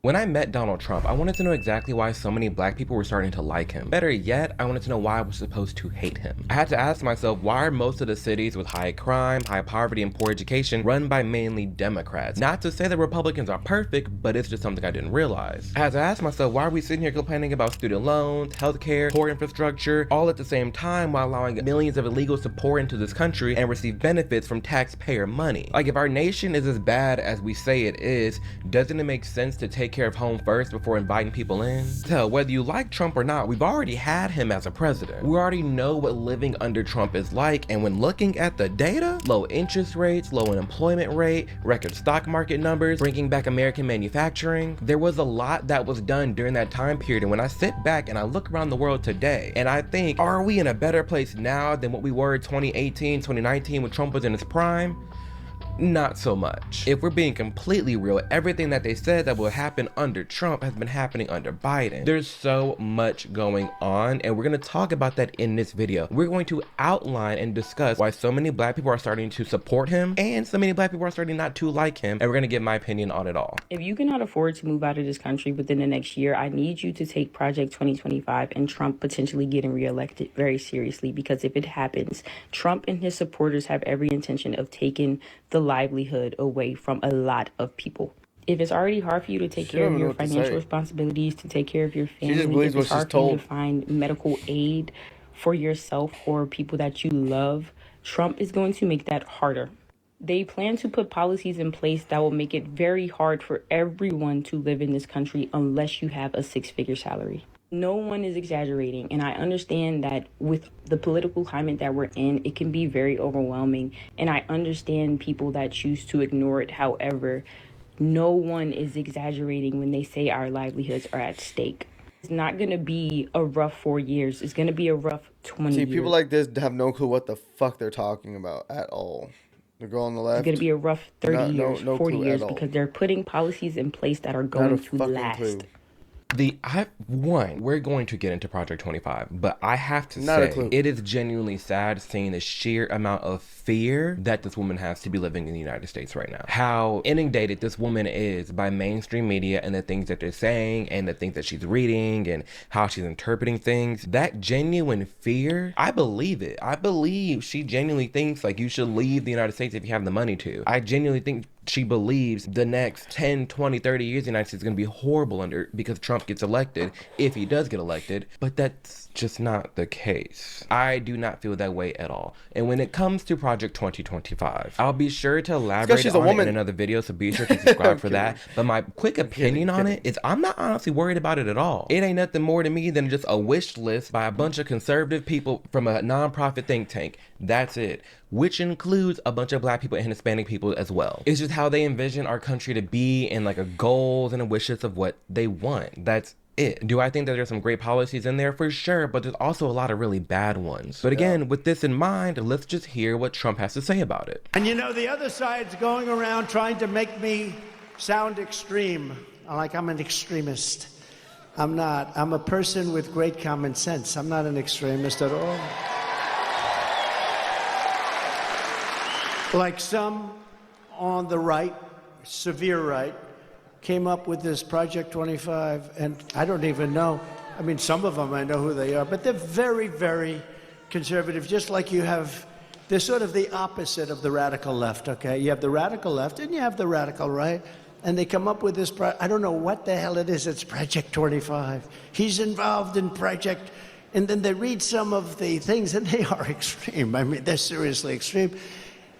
When I met Donald Trump, I wanted to know exactly why so many black people were starting to like him. Better yet, I wanted to know why I was supposed to hate him. I had to ask myself, why are most of the cities with high crime, high poverty, and poor education run by mainly Democrats? Not to say that Republicans are perfect, but it's just something I didn't realize. I had to ask myself, why are we sitting here complaining about student loans, healthcare, poor infrastructure, all at the same time while allowing millions of illegals to pour into this country and receive benefits from taxpayer money? Like, if our nation is as bad as we say it is, doesn't it make sense to take care of home first before inviting people in? So whether you like Trump or not, we've already had him as a president. We already know what living under Trump is like, and when looking at the data, low interest rates, low unemployment rate, record stock market numbers, bringing back American manufacturing, there was a lot that was done during that time period. And when I sit back and I look around the world today, and I think, are we in a better place now than what we were in 2018, 2019 when Trump was in his prime? Not so much. If we're being completely real, everything that they said that will happen under Trump has been happening under Biden. There's so much going on, and we're going to talk about that in this video. We're going to outline and discuss why so many black people are starting to support him and so many black people are starting not to like him, and we're going to get my opinion on it all. If you cannot afford to move out of this country within the next year, I need you to take Project 2025 and Trump potentially getting reelected very seriously, because if it happens, Trump and his supporters have every intention of taking the livelihood away from a lot of people. If it's already hard for you to take care of your financial responsibilities, to take care of your family, if it's hard for you to find medical aid for yourself or people that you love, Trump is going to make that harder. They plan to put policies in place that will make it very hard for everyone to live in this country unless you have a six-figure salary. No one is exaggerating, and I understand that with the political climate that we're in, it can be very overwhelming, and I understand people that choose to ignore it. However, no one is exaggerating when they say our livelihoods are at stake. It's not going to be a rough 4 years. It's going to be a rough 20 years. See, people like this have no clue what the fuck they're talking about at all. The girl on the left. It's going to be a rough 30 years, 40 years, because they're putting policies in place that are going to last. Clue. We're going to get into Project 25, but I have to say, it is genuinely sad seeing the sheer amount of fear that this woman has to be living in the United States right now. How inundated this woman is by mainstream media and the things that they're saying and the things that she's reading and how she's interpreting things. That genuine fear, I believe it. I believe she genuinely thinks like you should leave the United States if you have the money to. I genuinely think she believes the next 10, 20, 30 years the United States is going to be horrible because Trump gets elected, if he does get elected, but that's just not the case. I do not feel that way at all. And when it comes to Project 2025, I'll be sure to elaborate on it in another video, so be sure to subscribe for that. But my quick opinion on it is I'm not honestly worried about it at all. It ain't nothing more to me than just a wish list by a bunch of conservative people from a nonprofit think tank. That's it. Which includes a bunch of black people and Hispanic people as well. It's just how they envision our country to be and like a goals and a wish list of what they want. That's it. Do I think that there's some great policies in there? For sure, but there's also a lot of really bad ones. But again, with this in mind, let's just hear what Trump has to say about it. And you know, the other side's going around trying to make me sound extreme, like I'm an extremist. I'm not. I'm a person with great common sense. I'm not an extremist at all. Like some on the right, severe right, came up with this Project 25, and I don't even know. I mean, some of them I know who they are, but they're very, very conservative, just like you have. They're sort of the opposite of the radical left, okay? You have the radical left and you have the radical right, and they come up with this, I don't know what the hell it is, it's Project 25. He's involved in Project, and then they read some of the things, and they are extreme. I mean, they're seriously extreme.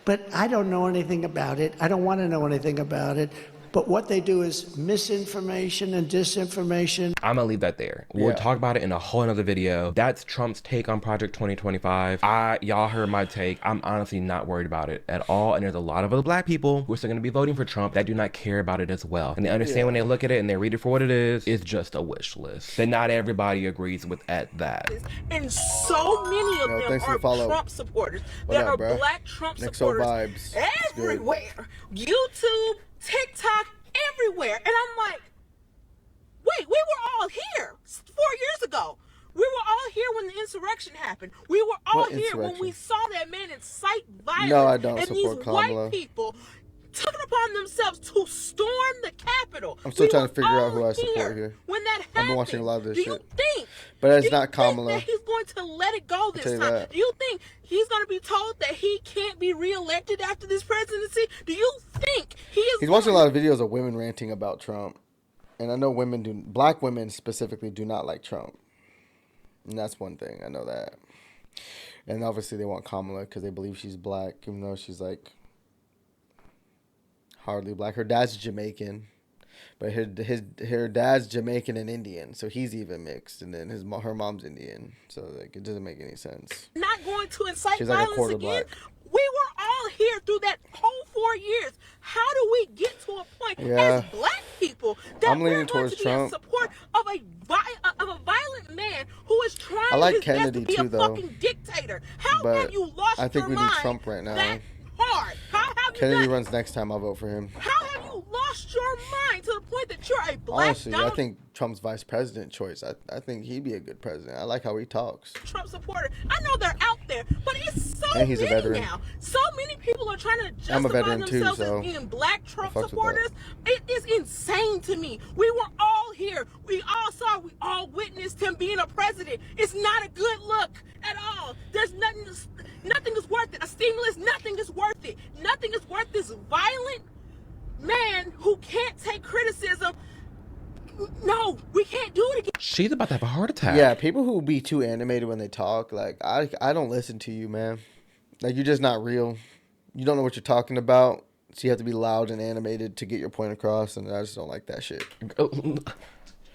But I don't know anything about it. I don't want to know anything about it. But what they do is misinformation and disinformation. I'm gonna leave that there. We'll talk about it in a whole another video. That's Trump's take on Project 2025. Y'all heard my take. I'm honestly not worried about it at all. And there's a lot of other black people who are still gonna be voting for Trump that do not care about it as well. And they understand when they look at it and they read it for what it is, it's just a wish list. That not everybody agrees with at that. And so many of them are Trump supporters. There are black Trump supporters everywhere. YouTube, TikTok, everywhere. And I'm like, wait, we were all here 4 years ago. We were all here when the insurrection happened. We were all here when we saw that man incite violence. No, I don't and support these Kamala. white people took it upon themselves to storm the Capitol Capitol. I'm still trying to figure out who I support here. When that happened, I've been watching a lot of this shit. Think, but it's not Kamala. That he's going to let it go this time? That. Do you think he's going to be told that he can't be reelected after this presidency? Do you think he's watching a lot of videos of women ranting about Trump, and I know black women specifically do not like Trump, and that's one thing I know that. And obviously they want Kamala because they believe she's black, even though she's like hardly black. Her dad's Jamaican, but her dad's Jamaican and Indian, so he's even mixed. And then her mom's Indian, so like it doesn't make any sense. Not going to incite she's violence like a again. black. We were all here through that whole 4 years. How do we get to a point as black people that we're going to be in support of a violent man who is trying his best to be a fucking dictator? How have you lost your mind? I think we need Trump right now. That hard. How have you Kennedy runs next time, I'll vote for him. How have you lost your mind to the point that you're a black Honestly, I think Trump's vice president choice, I think he'd be a good president. I like how he talks. Trump supporter. I know they're out there, but it's so and he's a veteran. Now. So many people are trying to justify I'm a veteran themselves too, so as being black Trump supporters. It is insane to me. We were all here. We all saw, we all witnessed him being a president. It's not a good look at all. There's nothing is worth it. A stimulus, nothing is worth it. Nothing is worth this violent man who can't take criticism. No, we can't do it again. She's about to have a heart attack. Yeah, people who be too animated when they talk, like, I don't listen to you, man. Like, you're just not real. You don't know what you're talking about, so you have to be loud and animated to get your point across, and I just don't like that shit.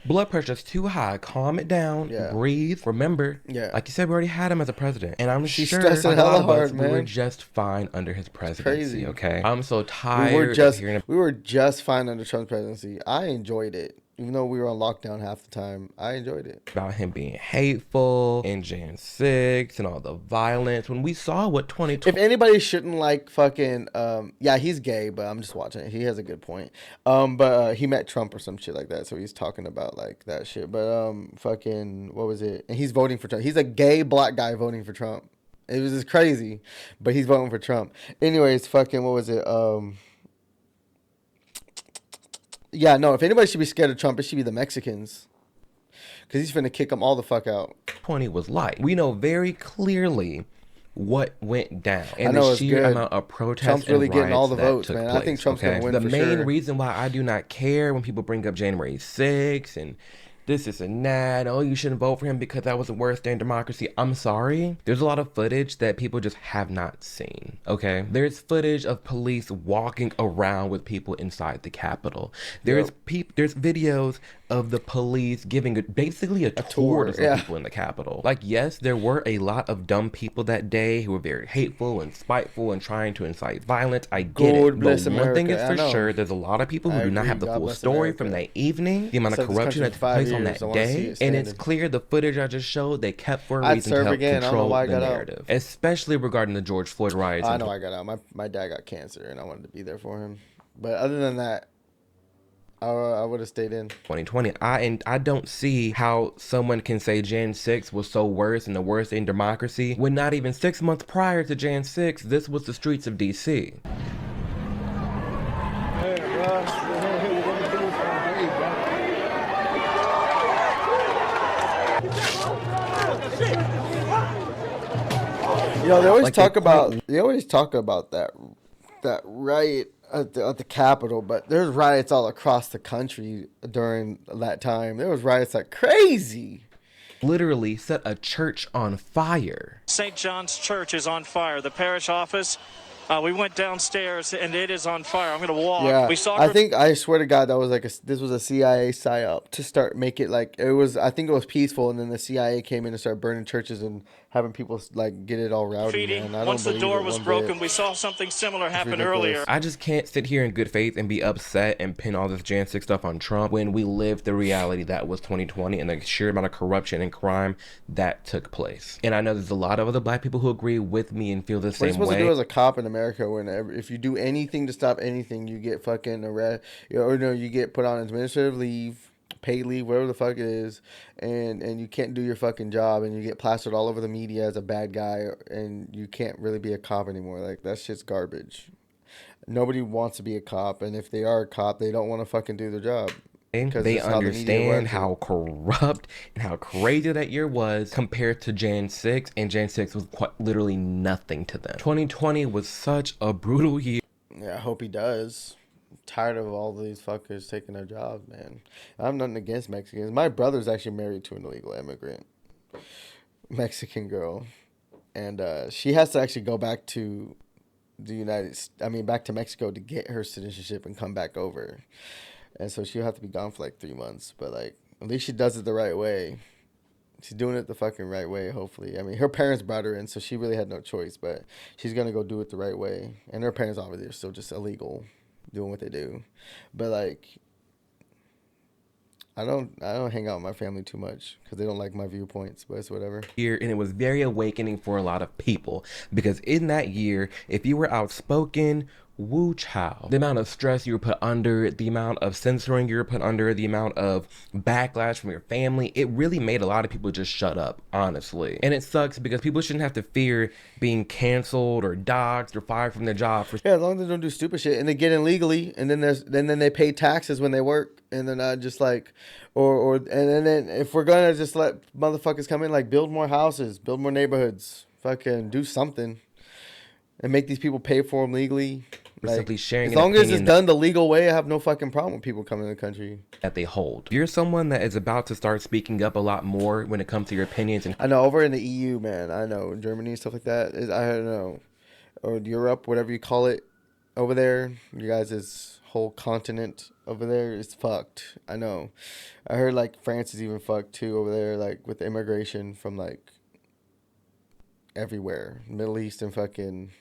Blood pressure's too high. Calm it down. Yeah. Breathe. Remember, like you said, we already had him as a president, and I'm sure stressing hella hard, man. We were just fine under his presidency. Okay, I'm so tired. We were just fine under Trump's presidency. I enjoyed it. Even though we were on lockdown half the time, I enjoyed it. About him being hateful and Jan 6 and all the violence. When we saw what 2020... If anybody shouldn't like fucking... yeah, he's gay, but I'm just watching it. He has a good point. But he met Trump or some shit like that, so he's talking about like that shit. But fucking... What was it? And he's voting for Trump. He's a gay black guy voting for Trump. It was just crazy. But he's voting for Trump. Anyways, fucking... What was it? Yeah, no, if anybody should be scared of Trump, it should be the Mexicans. Because he's finna kick them all the fuck out. 20 was like. We know very clearly what went down. And the sheer amount of protests Trump's really and getting all the that votes, took man. place, I think Trump's gonna win for sure. The main reason why I do not care when people bring up January 6th and this and that. Oh, you shouldn't vote for him because that was the worst day in democracy. I'm sorry. There's a lot of footage that people just have not seen, okay? There's footage of police walking around with people inside the Capitol. There's videos of the police giving basically a tour to some people in the Capitol. Like, yes, there were a lot of dumb people that day who were very hateful and spiteful and trying to incite violence. I get it. But one thing is for sure, there's a lot of people who do not have the full story from that evening, the amount of corruption that took place on that day, and it's clear the footage I just showed, they kept for a reason to help control the narrative, especially regarding the George Floyd riots. I know I got out. My dad got cancer, and I wanted to be there for him. But other than that, I would have stayed in 2020. I don't see how someone can say Jan 6 was so worse and the worst in democracy when not even 6 months prior to Jan 6, this was the streets of DC. You know, they always talk about that riot at the Capitol, but there's riots all across the country during that time. There was riots like crazy. Literally set a church on fire. St. John's Church is on fire. The parish office, we went downstairs and it is on fire. I'm gonna walk. Yeah, I swear to God, that was like this was a CIA psyop to start make it like it was. I think it was peaceful, and then the CIA came in and started burning churches and having people like get it all rowdy. Man. Once the door was broken, we saw something similar happen earlier. I just can't sit here in good faith and be upset and pin all this Jan 6 stuff on Trump when we lived the reality that was 2020 and the sheer amount of corruption and crime that took place. And I know there's a lot of other black people who agree with me and feel the same way. What you're supposed to do as a cop in America, if you do anything to stop anything, you get fucking arrested, or no, you get put on administrative leave, paid leave, whatever the fuck it is, and you can't do your fucking job, and you get plastered all over the media as a bad guy, and you can't really be a cop anymore. Like, that shit's garbage. Nobody wants to be a cop, and if they are a cop, they don't want to fucking do their job. They understand how corrupt and how crazy that year was compared to Jan 6, and Jan 6 was quite literally nothing to them. 2020 was such a brutal year. Yeah, I hope he does. I'm tired of all these fuckers taking their jobs, man. I'm nothing against Mexicans. My brother's actually married to an illegal immigrant, Mexican girl, and she has to actually go back to back to Mexico to get her citizenship and come back over. And so she'll have to be gone for like 3 months. But like, at least she does it the right way. She's doing it the fucking right way, hopefully. I mean, her parents brought her in, so she really had no choice. But she's going to go do it the right way. And her parents, obviously, are still just illegal, doing what they do. But like, I don't hang out with my family too much because they don't like my viewpoints, but it's whatever. And it was very awakening for a lot of people, because in that year, if you were outspoken, woo chow. The amount of stress you were put under, the amount of censoring you were put under, the amount of backlash from your family, it really made a lot of people just shut up, honestly. And it sucks because people shouldn't have to fear being canceled or doxxed or fired from their job for as long as they don't do stupid shit and they get in legally, and then then they pay taxes when they work, and they're not just like and then if we're gonna just let motherfuckers come in, like build more houses, build more neighborhoods, fucking do something and make these people pay for them legally. Like, simply sharing as long as it's done the legal way, I have no fucking problem with people coming in the country that they hold. If you're someone that is about to start speaking up a lot more when it comes to your opinions, and I know over in the EU, man, I know Germany and stuff like that, I don't know, or Europe, whatever you call it, over there, you guys' whole continent over there is fucked. I know. I heard like France is even fucked too over there, like with immigration from like everywhere, Middle East and fucking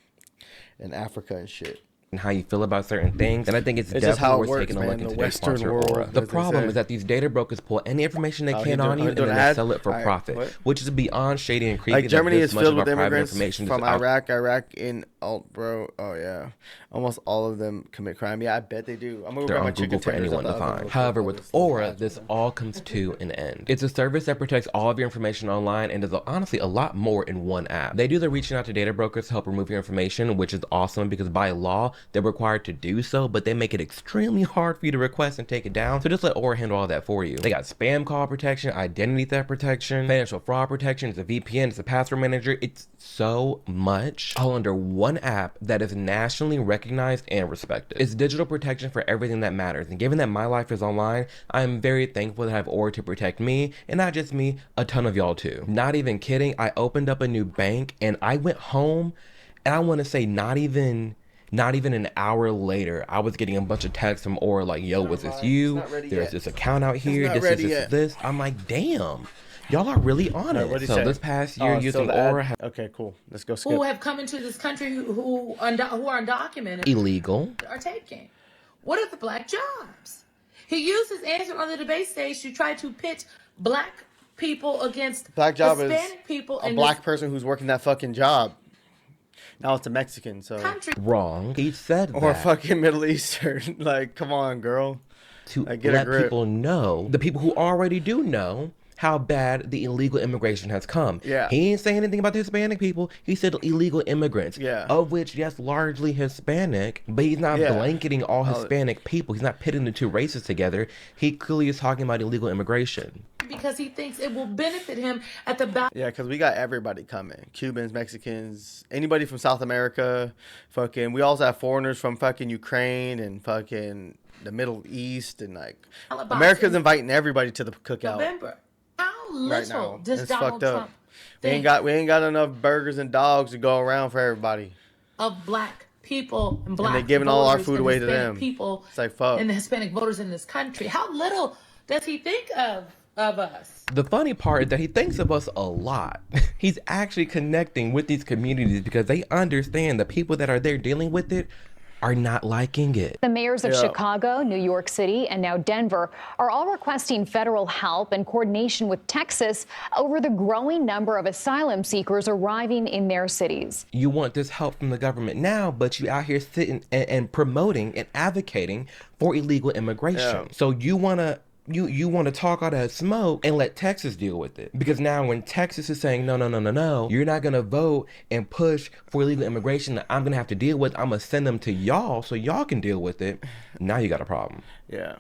and Africa and shit. And how you feel about certain things, and I think it's definitely worth taking a look into today's sponsor, Aura. The problem is that these data brokers pull any information they can on you, and then they sell it for profit, which is beyond shady and creepy. Like Germany is filled with immigrants from Iraq in bro. Oh yeah, almost all of them commit crime. Yeah, I bet they do. I'm gonna go grab my chicken for anyone to find. However, with Aura, this all comes to an end. It's a service that protects all of your information online and does honestly a lot more in one app. They do the reaching out to data brokers to help remove your information, which is awesome because by law they're required to do so, but they make it extremely hard for you to request and take it down. So just let Aura handle all that for you. They got spam call protection, identity theft protection, financial fraud protection, it's a VPN, it's a password manager. It's so much all under one app that is nationally recognized and respected. It's digital protection for everything that matters. And given that my life is online, I'm very thankful to have Aura to protect me, and not just me, a ton of y'all too. Not even kidding, I opened up a new bank and I went home, and I want to say not even an hour later, I was getting a bunch of texts from Aura like, yo, was this you? There's this account out here. This. I'm like, damn, y'all are really on it. So this past year using Aura. Okay, cool. Let's go skip. Who have come into this country who are undocumented. Illegal. Are taking. What are the black jobs? He used his answer on the debate stage to try to pit black people against black job Hispanic people. A black person who's working that fucking job. Now it's a Mexican, so wrong. He said or fucking Middle Eastern. Like, come on, girl. To let people know, the people who already do know how bad the illegal immigration has come. Yeah. He ain't saying anything about the Hispanic people. He said illegal immigrants. Yeah. Of which, yes, largely Hispanic, but he's not blanketing all Hispanic people. He's not pitting the two races together. He clearly is talking about illegal immigration. Because he thinks it will benefit him at the back. Yeah, because we got everybody coming. Cubans, Mexicans, anybody from South America. Fucking, we also have foreigners from fucking Ukraine and fucking the Middle East. And like, America's inviting everybody to the cookout. November. How little right does Donald Trump think we ain't got enough burgers and dogs to go around for everybody. Of black people and black and they're giving all our food away to them. People it's like, fuck. And the Hispanic voters in this country. How little does he think of us? The funny part is that he thinks of us a lot. He's actually connecting with these communities because they understand the people that are there dealing with it are not liking it. The mayors of Chicago, New York City, and now Denver are all requesting federal help and coordination with Texas over the growing number of asylum seekers arriving in their cities. You want this help from the government now, but you out here sitting and promoting and advocating for illegal immigration. So you want to you want to talk all that smoke and let Texas deal with it. Because now when Texas is saying, no, you're not going to vote and push for illegal immigration that I'm going to have to deal with. I'm going to send them to y'all so y'all can deal with it. Now you got a problem. Yeah.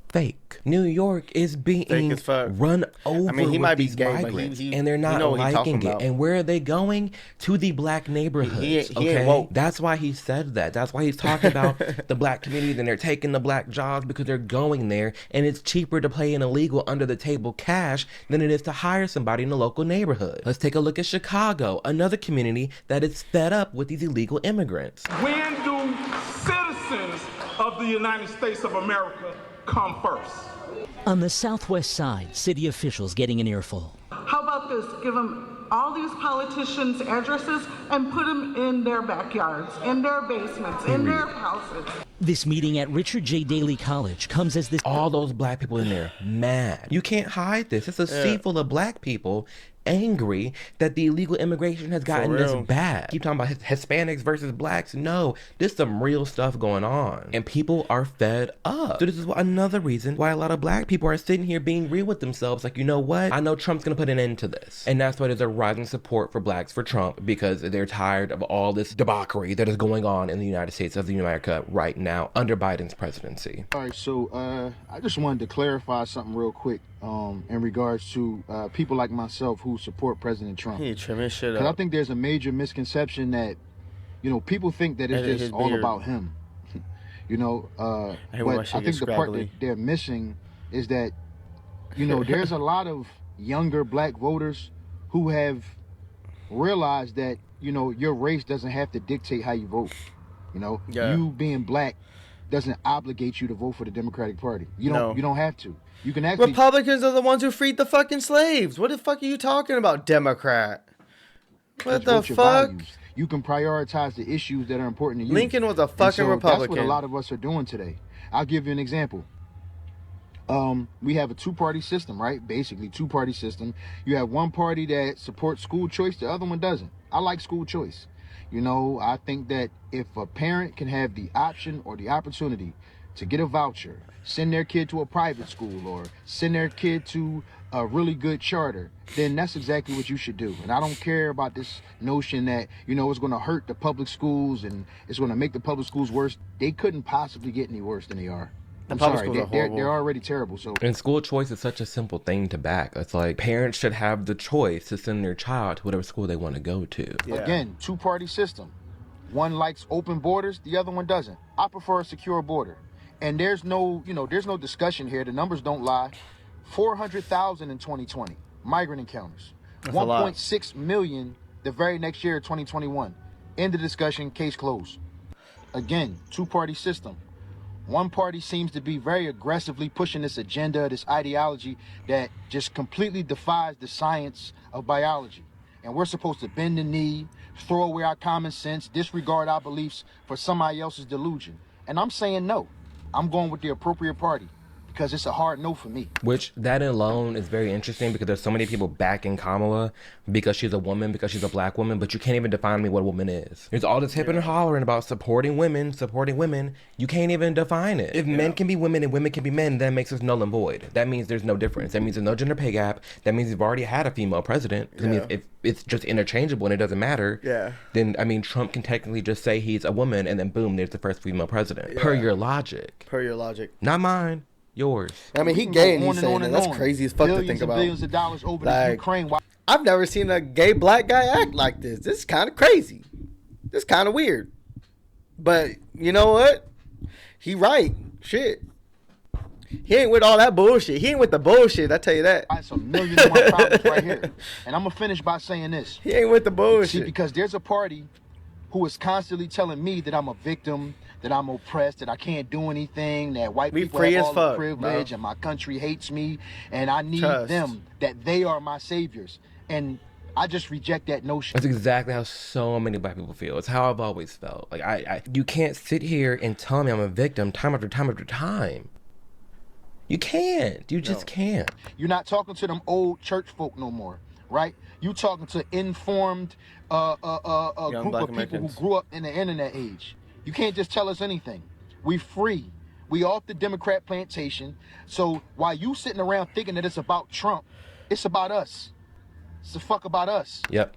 Fake. New York is being run over with these migrants, and they're not liking it. And where are they going? To the black neighborhoods. Okay, that's why he said that. That's why he's talking about the black community, and they're taking the black jobs because they're going there, and it's cheaper to pay an illegal under the table cash than it is to hire somebody in the local neighborhood. Let's take a look at Chicago, another community that is fed up with these illegal immigrants. When do citizens of the United States of America come first? On the southwest side, city officials getting an earful. How about this? Give them all these politicians' addresses and put them in their backyards, in their basements, in their houses. This meeting at Richard J. Daley College comes as this... All those black people in there, mad. You can't hide this. It's a sea full of black people angry that the illegal immigration has gotten this bad. Keep talking about Hispanics versus blacks. No, there's some real stuff going on, and people are fed up. So this is another reason why a lot of black people are sitting here being real with themselves. Like, you know what? I know Trump's gonna put an end to this, and that's why there's a rising support for blacks for Trump, because they're tired of all this debauchery that is going on in the United States of America right now under Biden's presidency. All right, so I just wanted to clarify something real quick in regards to people like myself who support President Trump. He trim his shit up. Because I think there's a major misconception that, you know, people think that it's just all about him. You know, but I think the part that they're missing is that, you know, there's a lot of younger black voters who have realized that, you know, your race doesn't have to dictate how you vote. You know, you being black doesn't obligate you to vote for the Democratic Party. You don't have to. You can actually... Republicans are the ones who freed the fucking slaves. What the fuck are you talking about, Democrat? What the fuck? You can prioritize the issues that are important to you. Lincoln was a fucking Republican. That's what a lot of us are doing today. I'll give you an example. We have a two-party system, right? Basically, two-party system. You have one party that supports school choice, the other one doesn't. I like school choice. You know, I think that if a parent can have the option or the opportunity to get a voucher, send their kid to a private school, or send their kid to a really good charter, then that's exactly what you should do. And I don't care about this notion that, you know, it's going to hurt the public schools and it's going to make the public schools worse. They couldn't possibly get any worse than they are. I'm sorry, they're already terrible. So, and school choice is such a simple thing to back. It's like parents should have the choice to send their child to whatever school they want to go to. Again, two-party system. One likes open borders, the other one doesn't. I prefer a secure border. And there's no, you know, there's no discussion here. The numbers don't lie. 400,000 in 2020 migrant encounters. 1.6 million the very next year, 2021. End of discussion, case closed. Again, two-party system. One party seems to be very aggressively pushing this agenda, this ideology that just completely defies the science of biology. And we're supposed to bend the knee, throw away our common sense, disregard our beliefs for somebody else's delusion. And I'm saying no. I'm going with the appropriate party, because it's a hard no for me. Which, that alone is very interesting, because there's so many people backing Kamala because she's a woman, because she's a black woman, but you can't even define me what a woman is. There's all this hipping and hollering about supporting women. You can't even define it. If men can be women and women can be men, that makes us null and void. That means there's no difference. That means there's no gender pay gap. That means we've already had a female president. I mean, if it's just interchangeable and it doesn't matter, then, I mean, Trump can technically just say he's a woman and then boom, there's the first female president. Per your logic. Not mine. Yours. I mean, he gay and he's saying that. That's crazy as fuck to think about. Billions of dollars over to Ukraine. I've never seen a gay black guy act like this. This is kind of crazy. This is kind of weird. But you know what? He right. Shit. He ain't with all that bullshit. He ain't with the bullshit, I tell you that. That's a million and one problems right here. And I'm going to finish by saying this. He ain't with the bullshit. See, because there's a party who is constantly telling me that I'm a victim, that I'm oppressed, that I can't do anything, that white people have all the privilege, and my country hates me, and I need them, that they are my saviors. And I just reject that notion. That's exactly how so many black people feel. It's how I've always felt. Like, you can't sit here and tell me I'm a victim time after time after time. You can't. You just can't. You're not talking to them old church folk no more, right? You talking to informed group of people who grew up in the internet age. You can't just tell us anything. We free. We off the Democrat plantation. So while you sitting around thinking that it's about Trump, it's about us. It's the fuck about us. Yep.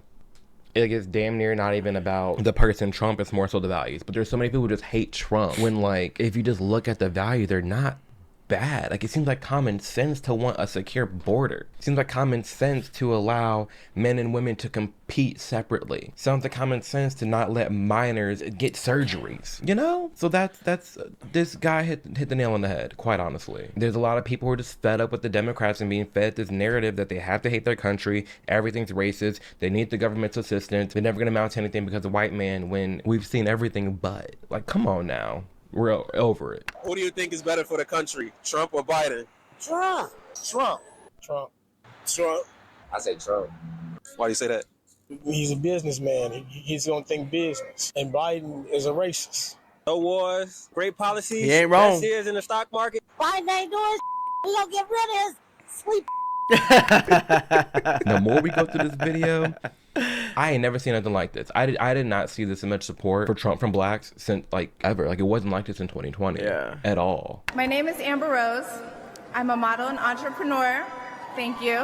It is damn near not even about the person Trump, it's more so the values. But there's so many people who just hate Trump when, like, if you just look at the value, they're not bad. Like, it seems like common sense to want a secure border. It seems like common sense to allow men and women to compete separately. Sounds like common sense to not let minors get surgeries, you know? So that's this guy hit the nail on the head, quite honestly. There's a lot of people who are just fed up with the Democrats and being fed this narrative that they have to hate their country, everything's racist, they need the government's assistance, they're never gonna amount to anything because of white man, when we've seen everything but. Like, come on now. We're over it. Who do you think is better for the country, Trump or Biden? Trump. Trump. Trump. Trump. I say Trump. Why do you say that? He's a businessman. He's going to think business. And Biden is a racist. No wars, great policies. He ain't wrong. Best years in the stock market. Biden ain't doing he gonna get rid of his sweet. The more we go through this video, I ain't never seen nothing like this. I did not see this much support for Trump from blacks since, like, ever. Like, it wasn't like this in 2020 at all. My name is Amber Rose. I'm a model and entrepreneur. Thank you.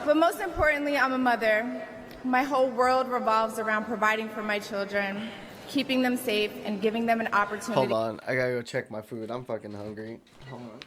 But most importantly, I'm a mother. My whole world revolves around providing for my children, keeping them safe, and giving them an opportunity. Hold on, I gotta go check my food. I'm fucking hungry. Hold on.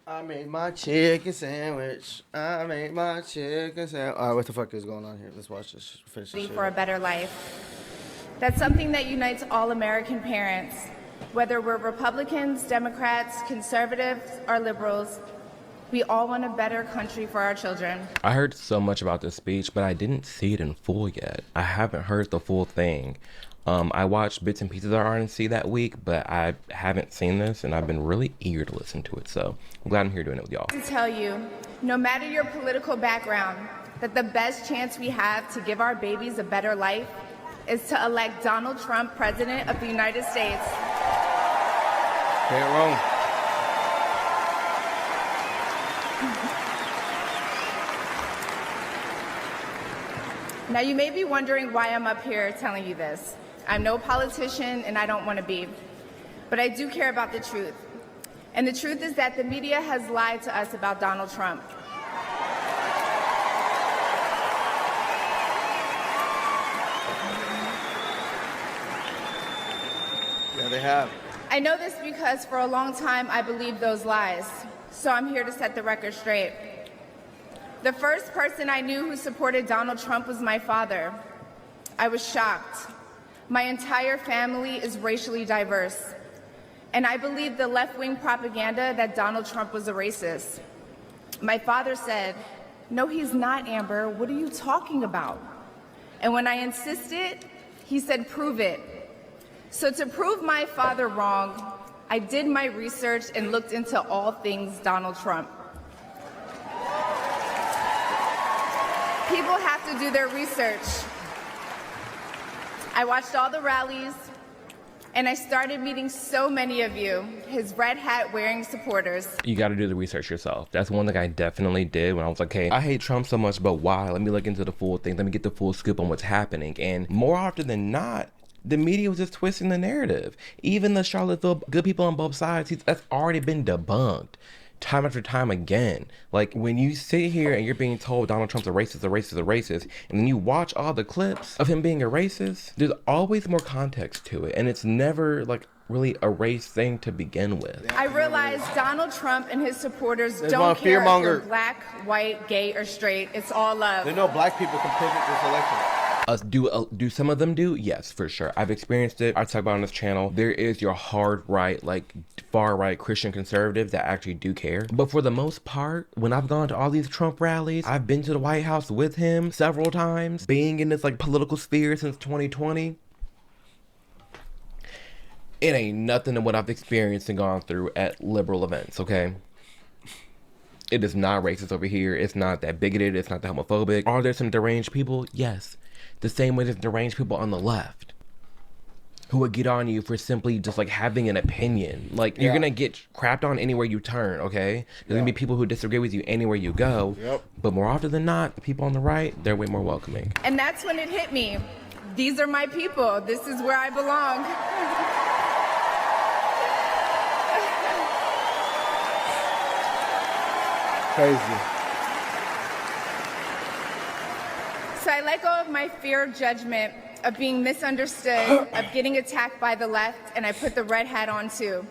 I made my chicken sandwich. I made my chicken sandwich. All right, what the fuck is going on here? Let's watch this. Finish this shit. For a better life. That's something that unites all American parents, whether we're Republicans, Democrats, conservatives, or liberals. We all want a better country for our children. I heard so much about this speech, but I didn't see it in full yet. I haven't heard the full thing. I watched bits and pieces of RNC that week, but I haven't seen this, and I've been really eager to listen to it, so I'm glad I'm here doing it with y'all. To tell you, no matter your political background, that the best chance we have to give our babies a better life is to elect Donald Trump President of the United States. Can't wrong. Now you may be wondering why I'm up here telling you this. I'm no politician and I don't want to be, but I do care about the truth. And the truth is that the media has lied to us about Donald Trump. Yeah, they have. I know this because for a long time I believed those lies, so I'm here to set the record straight. The first person I knew who supported Donald Trump was my father. I was shocked. My entire family is racially diverse, and I believed the left-wing propaganda that Donald Trump was a racist. My father said, "No, he's not, Amber. What are you talking about?" And when I insisted, he said, "Prove it." So to prove my father wrong, I did my research and looked into all things Donald Trump. People have to do their research. I watched all the rallies, and I started meeting so many of you, his red hat wearing supporters. You got to do the research yourself. That's one thing I definitely did when I was like, hey, I hate Trump so much, but why? Let me look into the full thing. Let me get the full scoop on what's happening. And more often than not, the media was just twisting the narrative. Even the Charlottesville good people on both sides, that's already been debunked time after time again. Like, when you sit here and you're being told Donald Trump's a racist, and then you watch all the clips of him being a racist, there's always more context to it. And it's never like really a race thing to begin with. I realize Donald Trump and his supporters don't care if you're black, white, gay, or straight. It's all love. They know black people can pivot this election. Do some of them do? Yes, for sure. I've experienced it. I talk about it on this channel. There is your hard right, like far right Christian conservatives that actually do care. But for the most part, when I've gone to all these Trump rallies, I've been to the White House with him several times, being in this like political sphere since 2020. It ain't nothing to what I've experienced and gone through at liberal events, okay? It is not racist over here. It's not that bigoted. It's not that homophobic. Are there some deranged people? Yes. The same way there's deranged people on the left who would get on you for simply just like having an opinion. Like, you're gonna get crapped on anywhere you turn, okay? There's gonna be people who disagree with you anywhere you go. But more often than not, the people on the right, they're way more welcoming. And that's when it hit me. These are my people. This is where I belong. Crazy. So I let go of my fear of judgment, of being misunderstood, of getting attacked by the left, and I put the red hat on too.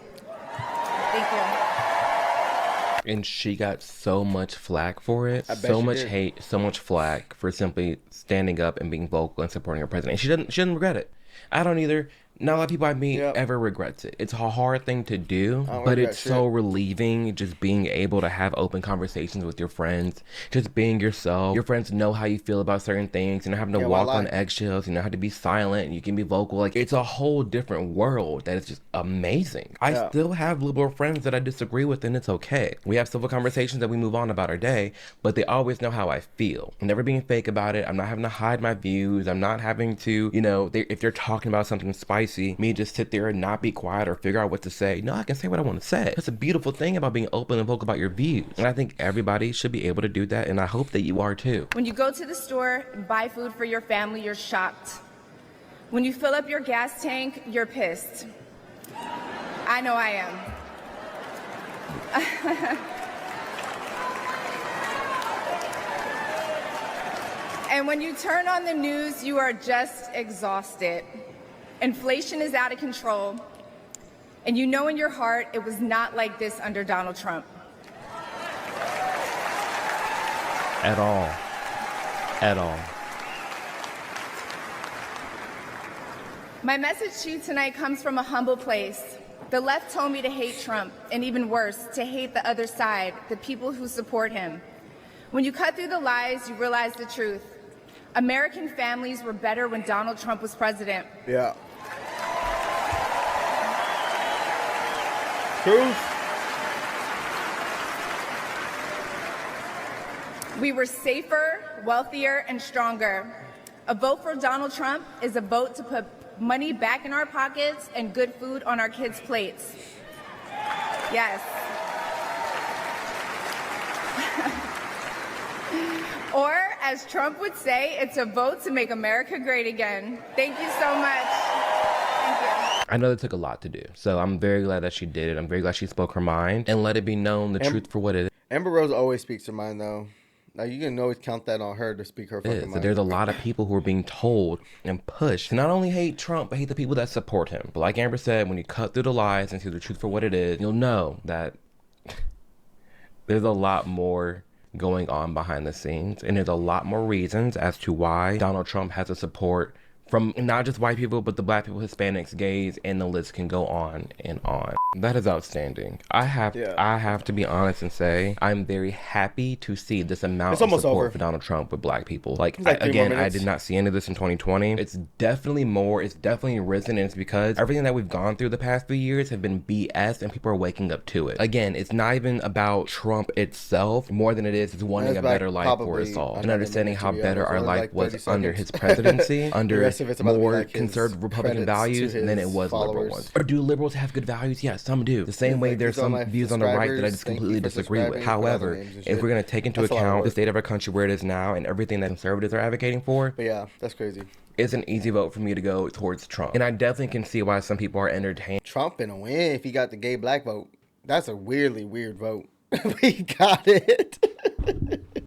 Thank you. And she got so much flack for it, so much hate, so much flack for simply standing up and being vocal and supporting her president. And she doesn't regret it. I don't either. Not a lot of people I meet ever regrets it. It's a hard thing to do, but it's so relieving just being able to have open conversations with your friends, just being yourself. Your friends know how you feel about certain things. You know, having to walk on eggshells. You know how to be silent and you can be vocal. Like, it's a whole different world that is just amazing. I still have liberal friends that I disagree with, and it's okay. We have civil conversations that we move on about our day, but they always know how I feel. I'm never being fake about it. I'm not having to hide my views. I'm not having to, you know, if they're talking about something spicy, me just sit there and not be quiet or figure out what to say. No, I can say what I want to say. That's a beautiful thing about being open and vocal about your views. And I think everybody should be able to do that, and I hope that you are too. When you go to the store and buy food for your family, you're shocked. When you fill up your gas tank, you're pissed. I know I am. And when you turn on the news, you are just exhausted. Inflation is out of control, and you know in your heart it was not like this under Donald Trump. At all. At all. My message to you tonight comes from a humble place. The left told me to hate Trump, and even worse, to hate the other side, the people who support him. When you cut through the lies, you realize the truth. American families were better when Donald Trump was president. Yeah. Truth. We were safer, wealthier, and stronger. A vote for Donald Trump is a vote to put money back in our pockets and good food on our kids' plates. Yes. Or, as Trump would say, it's a vote to make America great again. Thank you so much. Thank you. I know that took a lot to do, so I'm very glad that she did it. I'm very glad she spoke her mind and let it be known the truth for what it is. Amber Rose always speaks her mind, though. Like, you can always count that on her to speak her fucking mind. So there's a lot of people who are being told and pushed to not only hate Trump, but hate the people that support him. But like Amber said, when you cut through the lies and see the truth for what it is, you'll know that there's a lot more going on behind the scenes, and there's a lot more reasons as to why Donald Trump has the support from not just white people, but the black people, Hispanics, gays, and the list can go on and on. That is outstanding. I have to be honest and say I'm very happy to see this amount of support for Donald Trump with black people. Like again, I did not see any of this in 2020. It's definitely more. It's definitely risen, and it's because everything that we've gone through the past few years have been BS, and people are waking up to it. Again, it's not even about Trump itself more than it is wanting a better life for us all and understanding how better our life was under his presidency, under more conservative Republican values than it was liberal ones. Or do liberals have good values? Yeah, some do. The same way there's some views on the right that I just completely disagree with. However, if we're going to take into account the state of our country where it is now and everything that conservatives are advocating for, but yeah, that's crazy. It's an easy vote for me to go towards Trump. And I definitely can see why some people are entertained. Trump in a win if he got the gay black vote. That's a weirdly weird vote. He got it.